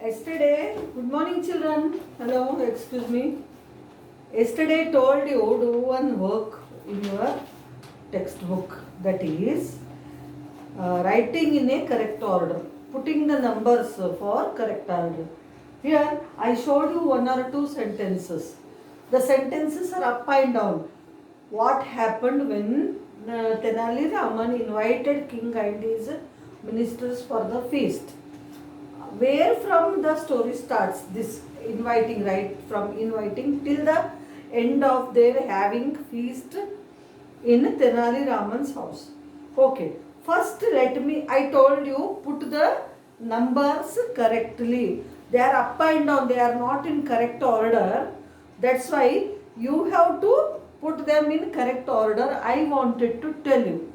Yesterday, good morning children. Hello, excuse me. Yesterday told you do one work in your textbook, that is writing in a correct order, putting the numbers for correct order. Here I showed you one or two sentences. The sentences are up and down. What happened when Tenali Raman invited king and his ministers for the feast? Where from the story starts, this inviting, right from inviting till the end of their having feast in Tenali Raman's house. Okay, first I told you put the numbers correctly. They are up and down, they are not in correct order. That's why you have to put them in correct order. I wanted to tell you,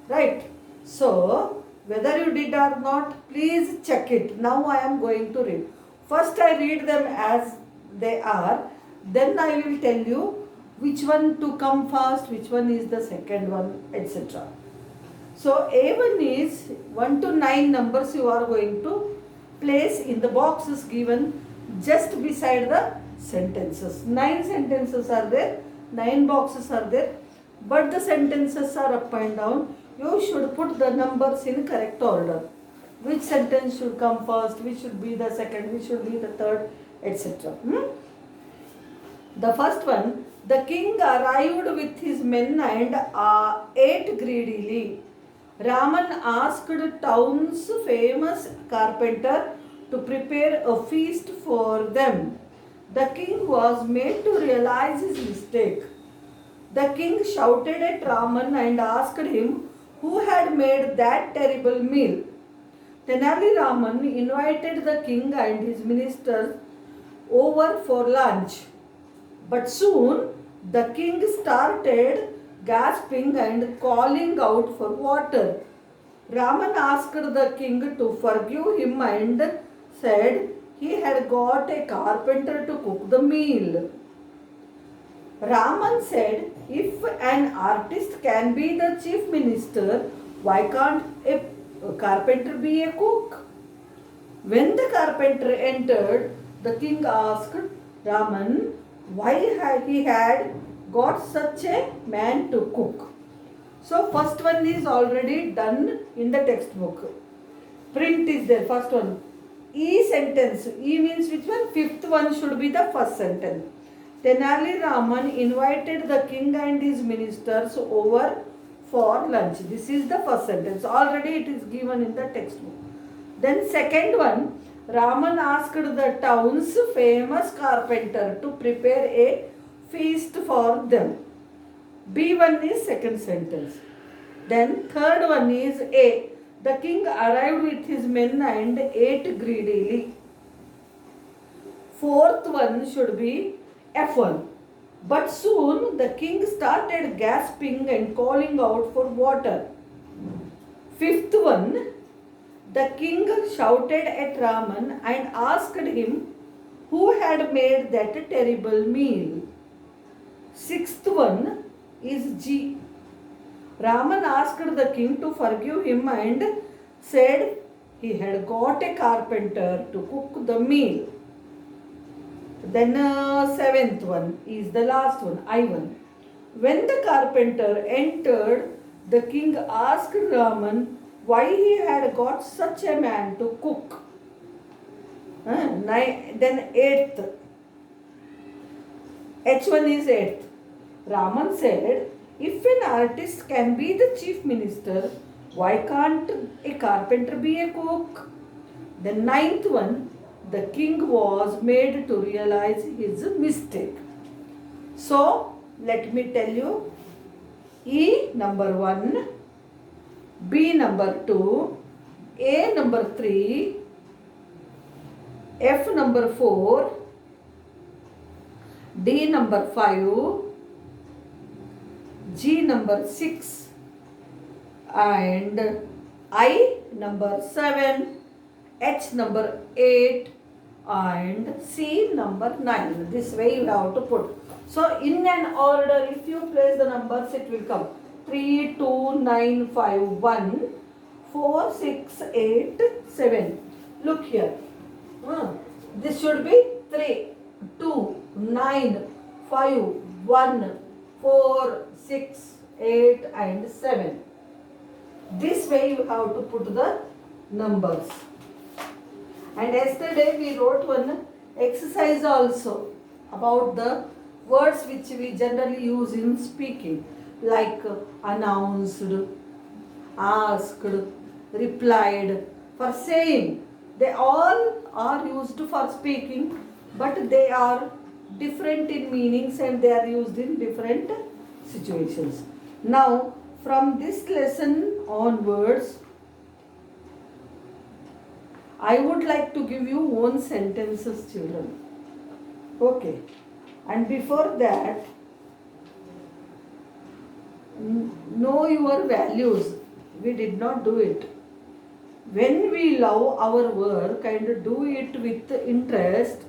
right? So whether you did or not, please check it. Now I am going to read. First I read them as they are, then I will tell you which one to come first, which one is the second one, etc. So A1 is 1 to 9 numbers you are going to place in the boxes given just beside the sentences. 9 sentences are there, 9 boxes are there, but the sentences are up and down. You should put the numbers in correct order. Which sentence should come first, which should be the second, which should be the third, etc. The first one, the king arrived with his men and ate greedily. Raman asked town's famous carpenter to prepare a feast for them. The king was made to realize his mistake. The king shouted at Raman and asked him who had made that terrible meal. Tenali Raman invited the king and his ministers over for lunch. But soon the king started gasping and calling out for water. Raman asked the king to forgive him and said he had got a carpenter to cook the meal. Raman said, if an artist can be the chief minister, why can't a carpenter be a cook? When the carpenter entered, the king asked Raman why he had got such a man to cook. So first one is already done in the textbook. Print is there, first one. E sentence, E means which one? Fifth one should be the first sentence. Tenali Raman invited the king and his ministers over for lunch. This is the first sentence. Already it is given in the textbook. Then second one, Raman asked the town's famous carpenter to prepare a feast for them. B1 is second sentence. Then third one is A. The king arrived with his men and ate greedily. Fourth one should be F1. But soon the king started gasping and calling out for water. Fifth one, the king shouted at Raman and asked him who had made that terrible meal. Sixth one is G. Raman asked the king to forgive him and said he had got a carpenter to cook the meal. Then seventh one is the last one, I1. When the carpenter entered, the king asked Raman why he had got such a man to cook. Then eighth, H1 is eighth. Raman said, if an artist can be the chief minister, why can't a carpenter be a cook? The ninth one, the king was made to realize his mistake. So, let me tell you, E number 1, B number 2, A number 3, F number 4, D number 5, G number 6 and I number 7, H number 8 and C number 9. This way you have to put. So in an order, if you place the numbers, it will come 3, 2, 9, 5, 1, 4, 6, 8, 7. Look here. This should be 3, 2, 9, 5, 1, 4, 6, 8 and 7. This way you have to put the numbers. And yesterday we wrote one exercise also about the words which we generally use in speaking, like announced, asked, replied, for saying. They all are used for speaking, but they are different in meanings and they are used in different situations. Now, from this lesson onwards, I would like to give you own sentences, children. Okay. And before that, know your values. We did not do it. When we love our work and do it with interest,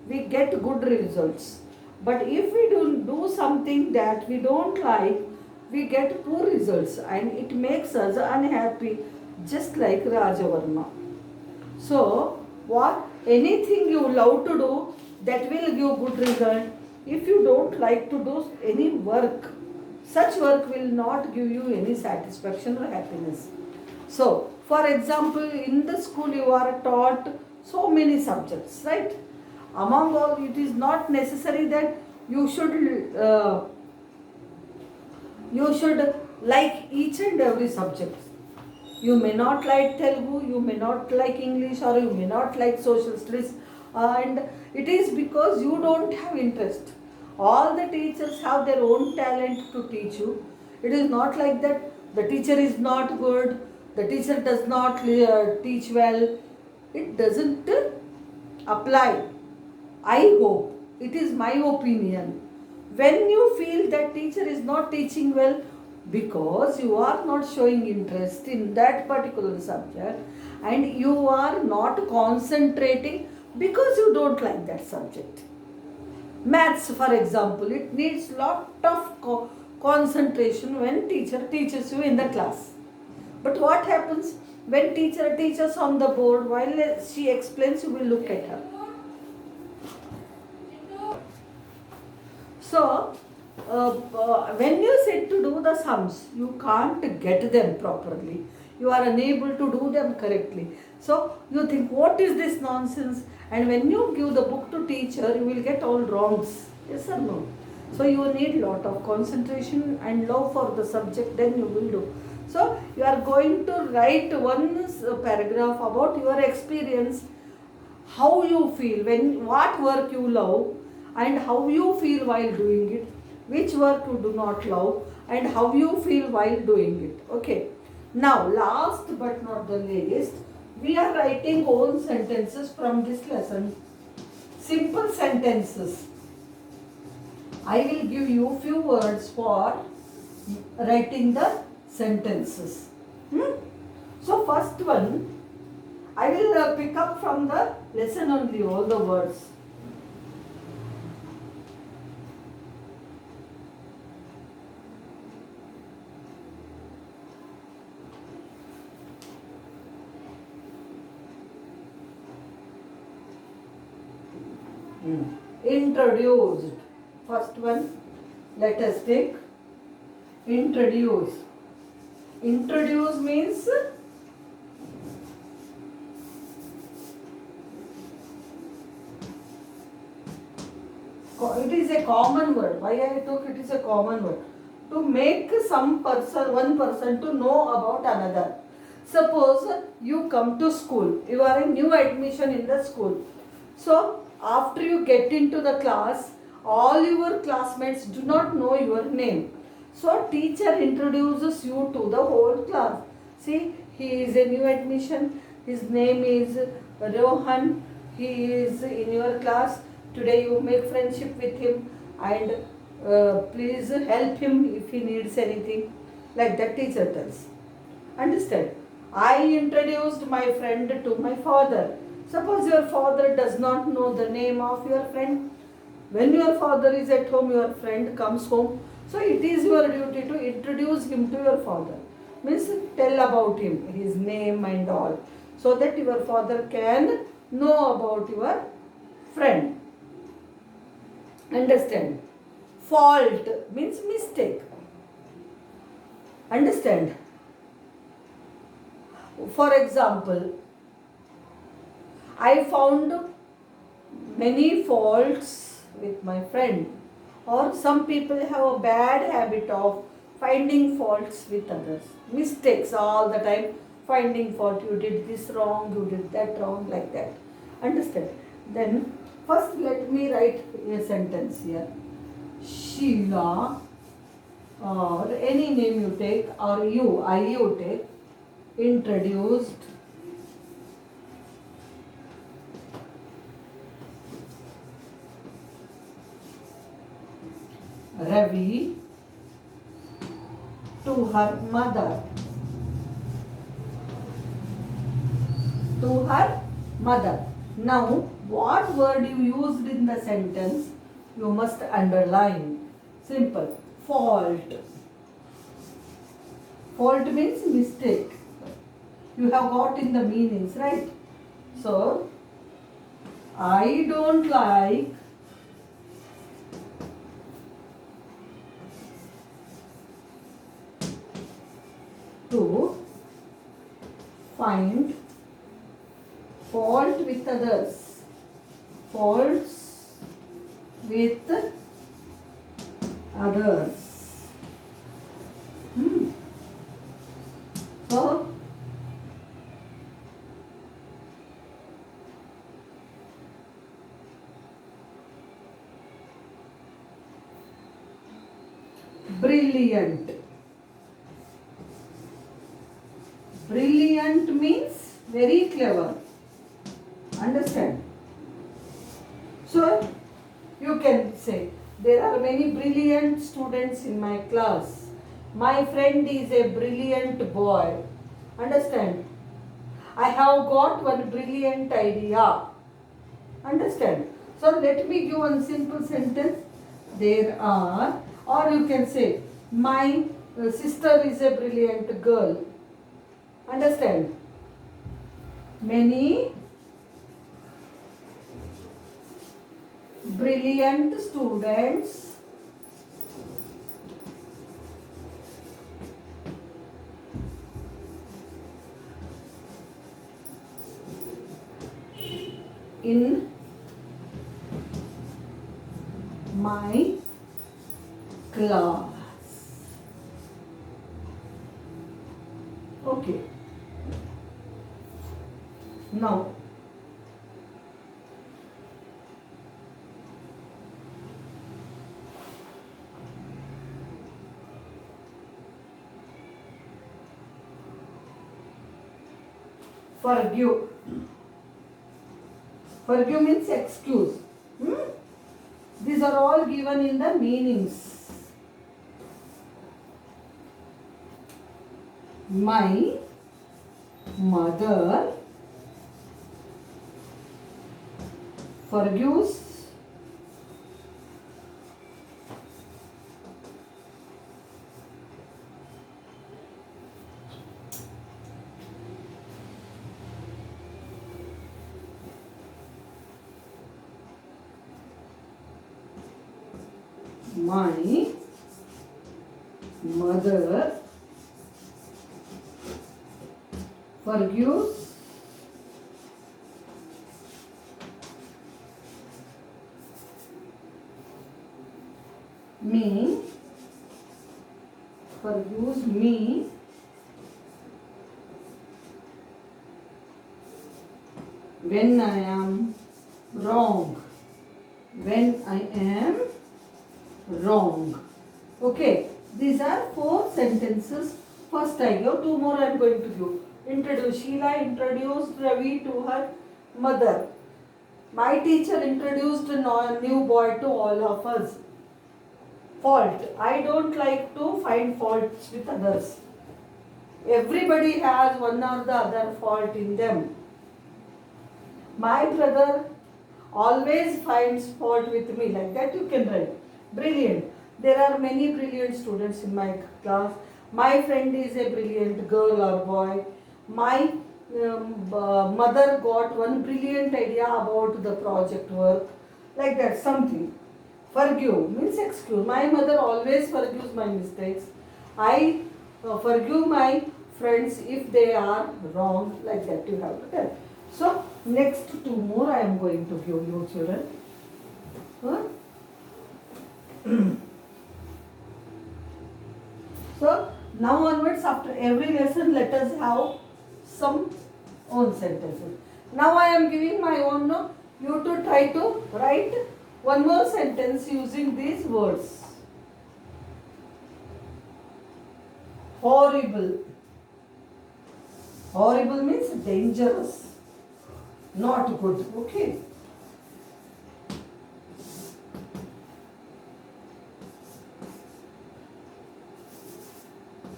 we get good results. But if we do something that we don't like, we get poor results and it makes us unhappy, just like Rajavarma. So, anything you love to do, that will give good result. If you don't like to do any work, such work will not give you any satisfaction or happiness. So, for example, in the school you are taught so many subjects, right? Among all, it is not necessary that you should like each and every subject. You may not like Telugu, you may not like English, or you may not like social studies, and it is because you don't have interest. All the teachers have their own talent to teach you. It is not like that the teacher is not good, the teacher does not teach well. It doesn't apply. I hope. It is my opinion. When you feel that teacher is not teaching well, because you are not showing interest in that particular subject and you are not concentrating because you don't like that subject. Maths, for example, it needs lot of concentration when teacher teaches you in the class. But what happens when teacher teaches on the board, while she explains, you will look at her. So, when you sit to do the sums, you can't get them properly. You are unable to do them correctly. So, you think, what is this nonsense? And when you give the book to teacher, you will get all wrongs. Yes or no? So, you need lot of concentration and love for the subject, then you will do. So, you are going to write one paragraph about your experience, how you feel, what work you love, and how you feel while doing it, which work you do not love, and how you feel while doing it. Okay. Now, last but not the least, we are writing whole sentences from this lesson. Simple sentences. I will give you few words for writing the sentences. So, first one, I will pick up from the lesson only all the words. Introduced. First one, let us take introduce. Introduce means it is a common word. Why I took it is a common word? To make one person to know about another. Suppose you come to school, you are a new admission in the school. So, after you get into the class, all your classmates do not know your name. So, teacher introduces you to the whole class. See, he is a new admission. His name is Rohan. He is in your class. Today you make friendship with him and please help him if he needs anything. Like that teacher tells. Understand? I introduced my friend to my father. Suppose your father does not know the name of your friend. When your father is at home, your friend comes home. So it is your duty to introduce him to your father. Means tell about him, his name and all. So that your father can know about your friend. Understand? Fault means mistake. Understand? For example, I found many faults with my friend, or some people have a bad habit of finding faults with others, mistakes all the time, finding fault, you did this wrong, you did that wrong, like that. Understand? Then first let me write a sentence here. Sheila, or any name you take, or you take, introduced Ravi to her mother. To her mother. Now, what word you used in the sentence, you must underline. Simple. Fault. Fault means mistake. You have got in the meanings, right? So, I don't like to find fault with others. Faults with others. So, brilliant. Brilliant means very clever. Understand? So, you can say, there are many brilliant students in my class. My friend is a brilliant boy. Understand? I have got one brilliant idea. Understand? So, let me give one simple sentence. There are, or you can say, my sister is a brilliant girl. Understand? Many brilliant students in my class. Okay. Now, forgive. Forgive means excuse. These are all given in the meanings. My mother forgives my mother forgives me when I am wrong. When I am wrong. Okay, these are 4 sentences. First I give, 2 more I am going to give. Introduce. Sheila introduced Ravi to her mother. My teacher introduced a new boy to all of us. Fault. I don't like to find faults with others. Everybody has one or the other fault in them. My brother always finds fault with me. Like that you can write. Brilliant. There are many brilliant students in my class. My friend is a brilliant girl or boy. My mother got one brilliant idea about the project work, like that, something. Forgive means excuse. My mother always forgives my mistakes. I forgive my friends if they are wrong, like that you have to tell. So next two more I am going to give you, children. Huh? So now onwards, after every lesson, let us have some own sentences. Now I am giving my own. No? You to try to write one more sentence using these words. Horrible. Horrible means dangerous, not good. Okay.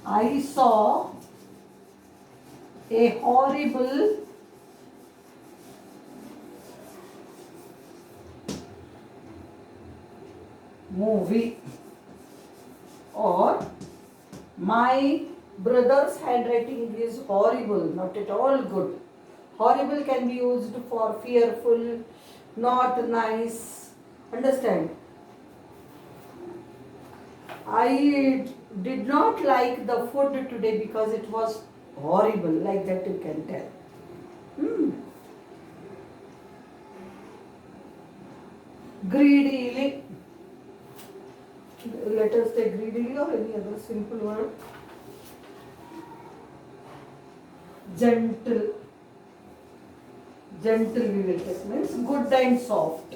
I saw a horrible movie, or my brother's handwriting is horrible, not at all good. Horrible can be used for fearful, not nice. Understand? I did not like the food today because it was horrible, like that you can tell. Greedily. Let us take greedily or any other simple word. Gentle. Gentle we will take, means good and soft.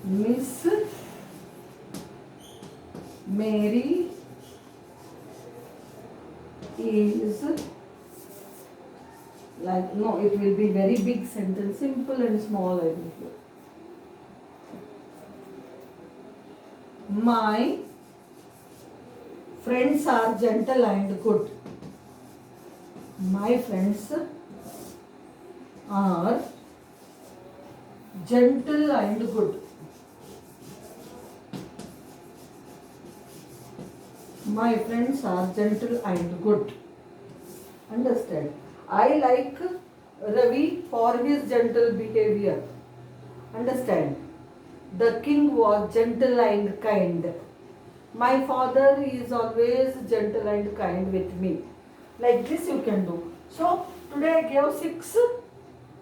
Miss Mary is like, no, it will be very big sentence, simple and small I will give. My friends are gentle and good. My friends are gentle and good. My friends are gentle and good. Understand? I like Ravi for his gentle behavior. Understand? The king was gentle and kind. My father is always gentle and kind with me. Like this you can do. So today I gave 6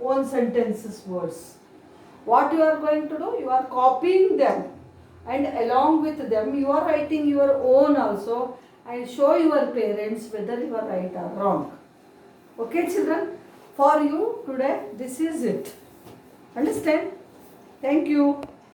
own sentences words. What you are going to do? You are copying them, and along with them you are writing your own also, and show your parents whether you are right or wrong. Okay children, for you today this is it. Understand? Thank you.